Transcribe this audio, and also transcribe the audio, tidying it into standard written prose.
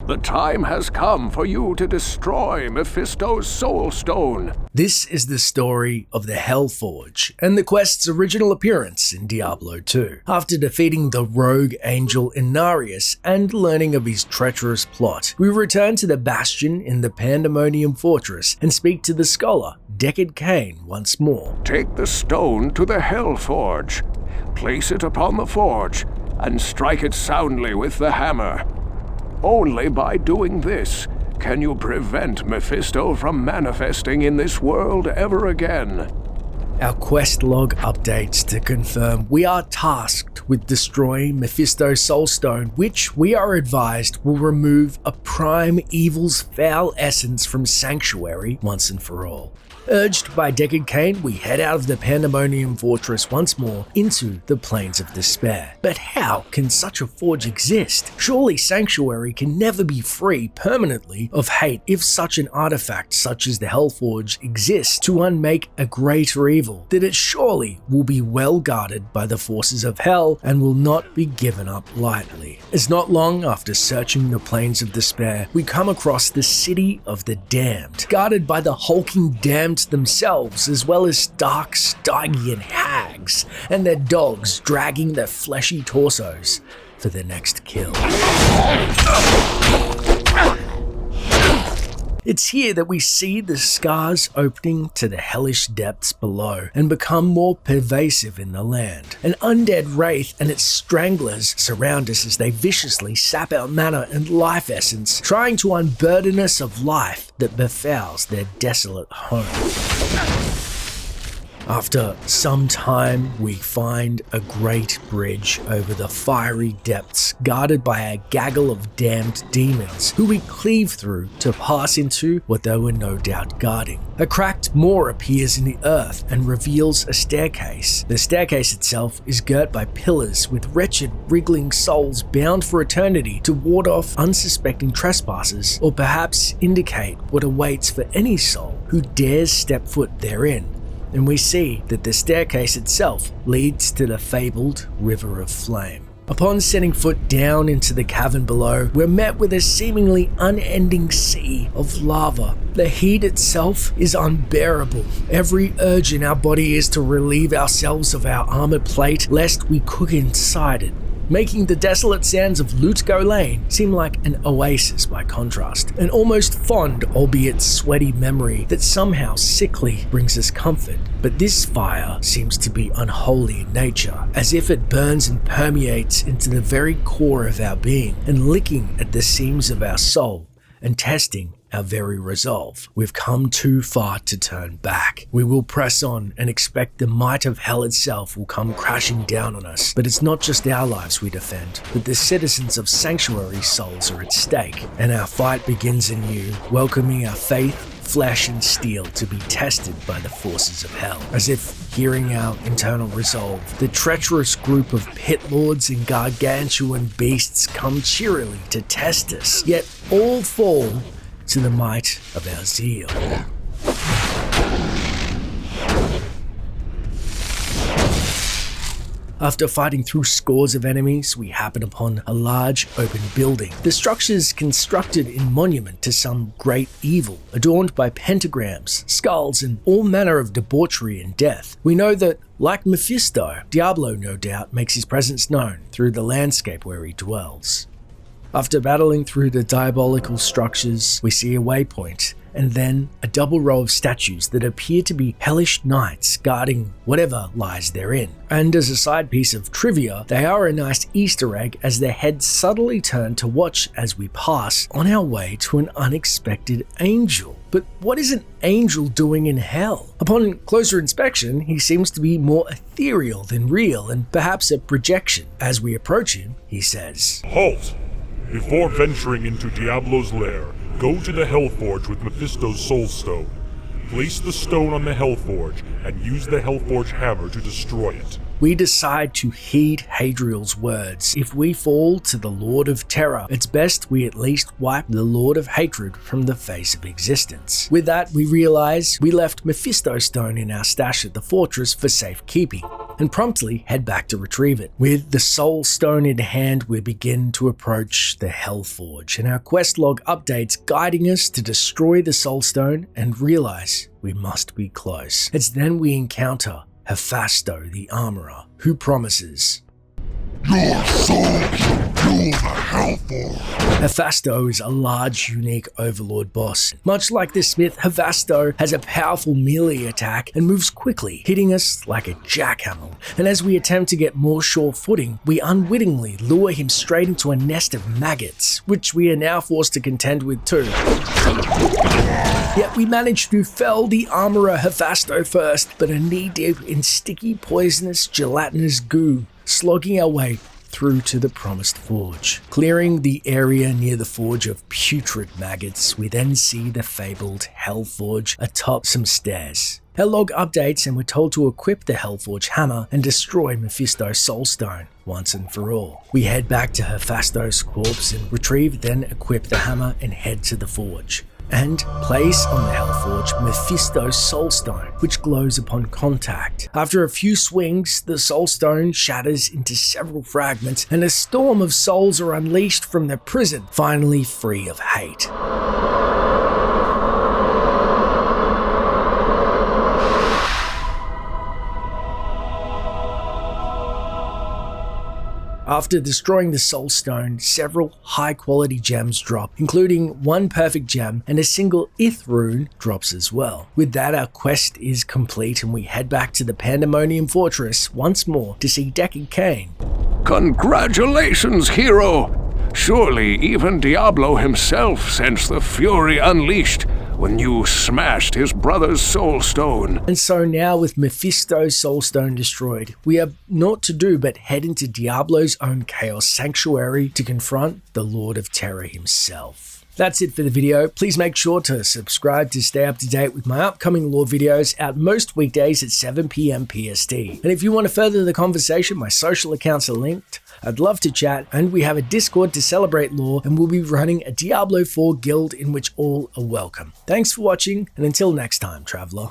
The time has come for you to destroy Mephistos' Soulstone. This is the story of the Hellforge and the quest's original appearance in Diablo 2. After defeating the rogue angel Inarius and learning of his treacherous plot, we return to the bastion in the Pandemonium Fortress and speak to the scholar, Deckard Cain, once more. Take the stone to the Hellforge. Place it upon the forge and strike it soundly with the hammer. Only by doing this can you prevent Mephisto from manifesting in this world ever again. Our quest log updates to confirm we are tasked with destroying Mephistos' Soulstone, which we are advised will remove a prime evil's foul essence from Sanctuary once and for all. Urged by Deckard Cain, we head out of the Pandemonium Fortress once more into the Plains of Despair. But how can such a forge exist? Surely Sanctuary can never be free permanently of hate if such an artifact such as the Hellforge exists to unmake a greater evil, that it surely will be well guarded by the forces of hell and will not be given up lightly. As not long after searching the Plains of Despair, we come across the City of the Damned, guarded by the hulking damned themselves, as well as dark Stygian hags and their dogs dragging their fleshy torsos for their next kill. It's here that we see the scars opening to the hellish depths below and become more pervasive in the land. An undead wraith and its stranglers surround us as they viciously sap our mana and life essence, trying to unburden us of life that befouls their desolate home. After some time, we find a great bridge over the fiery depths, guarded by a gaggle of damned demons, who we cleave through to pass into what they were no doubt guarding. A cracked moor appears in the earth and reveals a staircase. The staircase itself is girt by pillars with wretched, wriggling souls bound for eternity to ward off unsuspecting trespassers, or perhaps indicate what awaits for any soul who dares step foot therein. And we see that the staircase itself leads to the fabled River of Flame. Upon setting foot down into the cavern below, we're met with a seemingly unending sea of lava. The heat itself is unbearable. Every urge in our body is to relieve ourselves of our armored plate, lest we cook inside it, making the desolate sands of Lutgo Lane seem like an oasis by contrast, an almost fond, albeit sweaty memory that somehow sickly brings us comfort. But this fire seems to be unholy in nature, as if it burns and permeates into the very core of our being, and licking at the seams of our soul and testing our very resolve. We've come too far to turn back. We will press on and expect the might of hell itself will come crashing down on us. But it's not just our lives we defend, but the citizens of Sanctuary souls are at stake. And our fight begins anew, welcoming our faith, flesh and steel to be tested by the forces of hell. As if hearing our internal resolve, the treacherous group of pit lords and gargantuan beasts come cheerily to test us, yet all fall to the might of our zeal. After fighting through scores of enemies, we happen upon a large open building. The structure is constructed in monument to some great evil, adorned by pentagrams, skulls, and all manner of debauchery and death. We know that, like Mephisto, Diablo no doubt makes his presence known through the landscape where he dwells. After battling through the diabolical structures, we see a waypoint, and then a double row of statues that appear to be hellish knights guarding whatever lies therein. And as a side piece of trivia, they are a nice Easter egg as their heads subtly turn to watch as we pass on our way to an unexpected angel. But what is an angel doing in hell? Upon closer inspection, he seems to be more ethereal than real, and perhaps a projection. As we approach him, he says, "Halt! Before venturing into Diablo's lair, go to the Hellforge with Mephistos' Soulstone. Place the stone on the Hellforge and use the Hellforge hammer to destroy it." We decide to heed Hadriel's words. If we fall to the Lord of Terror, it's best we at least wipe the Lord of Hatred from the face of existence. With that, we realize we left Mephistos stone in our stash at the fortress for safekeeping. and promptly head back to retrieve it. With the Soulstone in hand, we begin to approach the Hellforge, and our quest log updates guiding us to destroy the Soulstone and realize we must be close. It's then we encounter Hephasto, the armorer, who promises, "Your soul shall fuel the Hellforge." Hephasto is a large, unique overlord boss. Much like the smith, Hephasto has a powerful melee attack and moves quickly, hitting us like a jackhammer. And as we attempt to get more sure footing, we unwittingly lure him straight into a nest of maggots, which we are now forced to contend with too. Yet we manage to fell the armorer Hephasto first, but are knee-deep in sticky, poisonous, gelatinous goo, slogging our way through to the promised forge. Clearing the area near the forge of putrid maggots, we then see the fabled Hellforge atop some stairs. Our log updates and we're told to equip the Hellforge hammer and destroy Mephistos' Soulstone once and for all. We head back to Hephasto's corpse and retrieve, then equip the hammer and head to the forge. And place on the Hellforge Mephistos' Soulstone, which glows upon contact. After a few swings, the Soulstone shatters into several fragments and a storm of souls are unleashed from their prison, finally free of hate. After destroying the Soulstone, several high-quality gems drop, including one perfect gem and a single Ith rune drops as well. With that, our quest is complete and we head back to the Pandemonium Fortress once more to see Deckard Cain. Congratulations, hero! Surely even Diablo himself sensed the fury unleashed when you smashed his brother's Soulstone. And so now with Mephistos' Soulstone destroyed, we have naught to do but head into Diablo's own Chaos Sanctuary to confront the Lord of Terror himself. That's it for the video. Please make sure to subscribe to stay up to date with my upcoming lore videos out most weekdays at 7 PM PST. And if you want to further the conversation, my social accounts are linked. I'd love to chat, and we have a Discord to celebrate lore, and we'll be running a Diablo 4 guild in which all are welcome. Thanks for watching, and until next time, Traveler.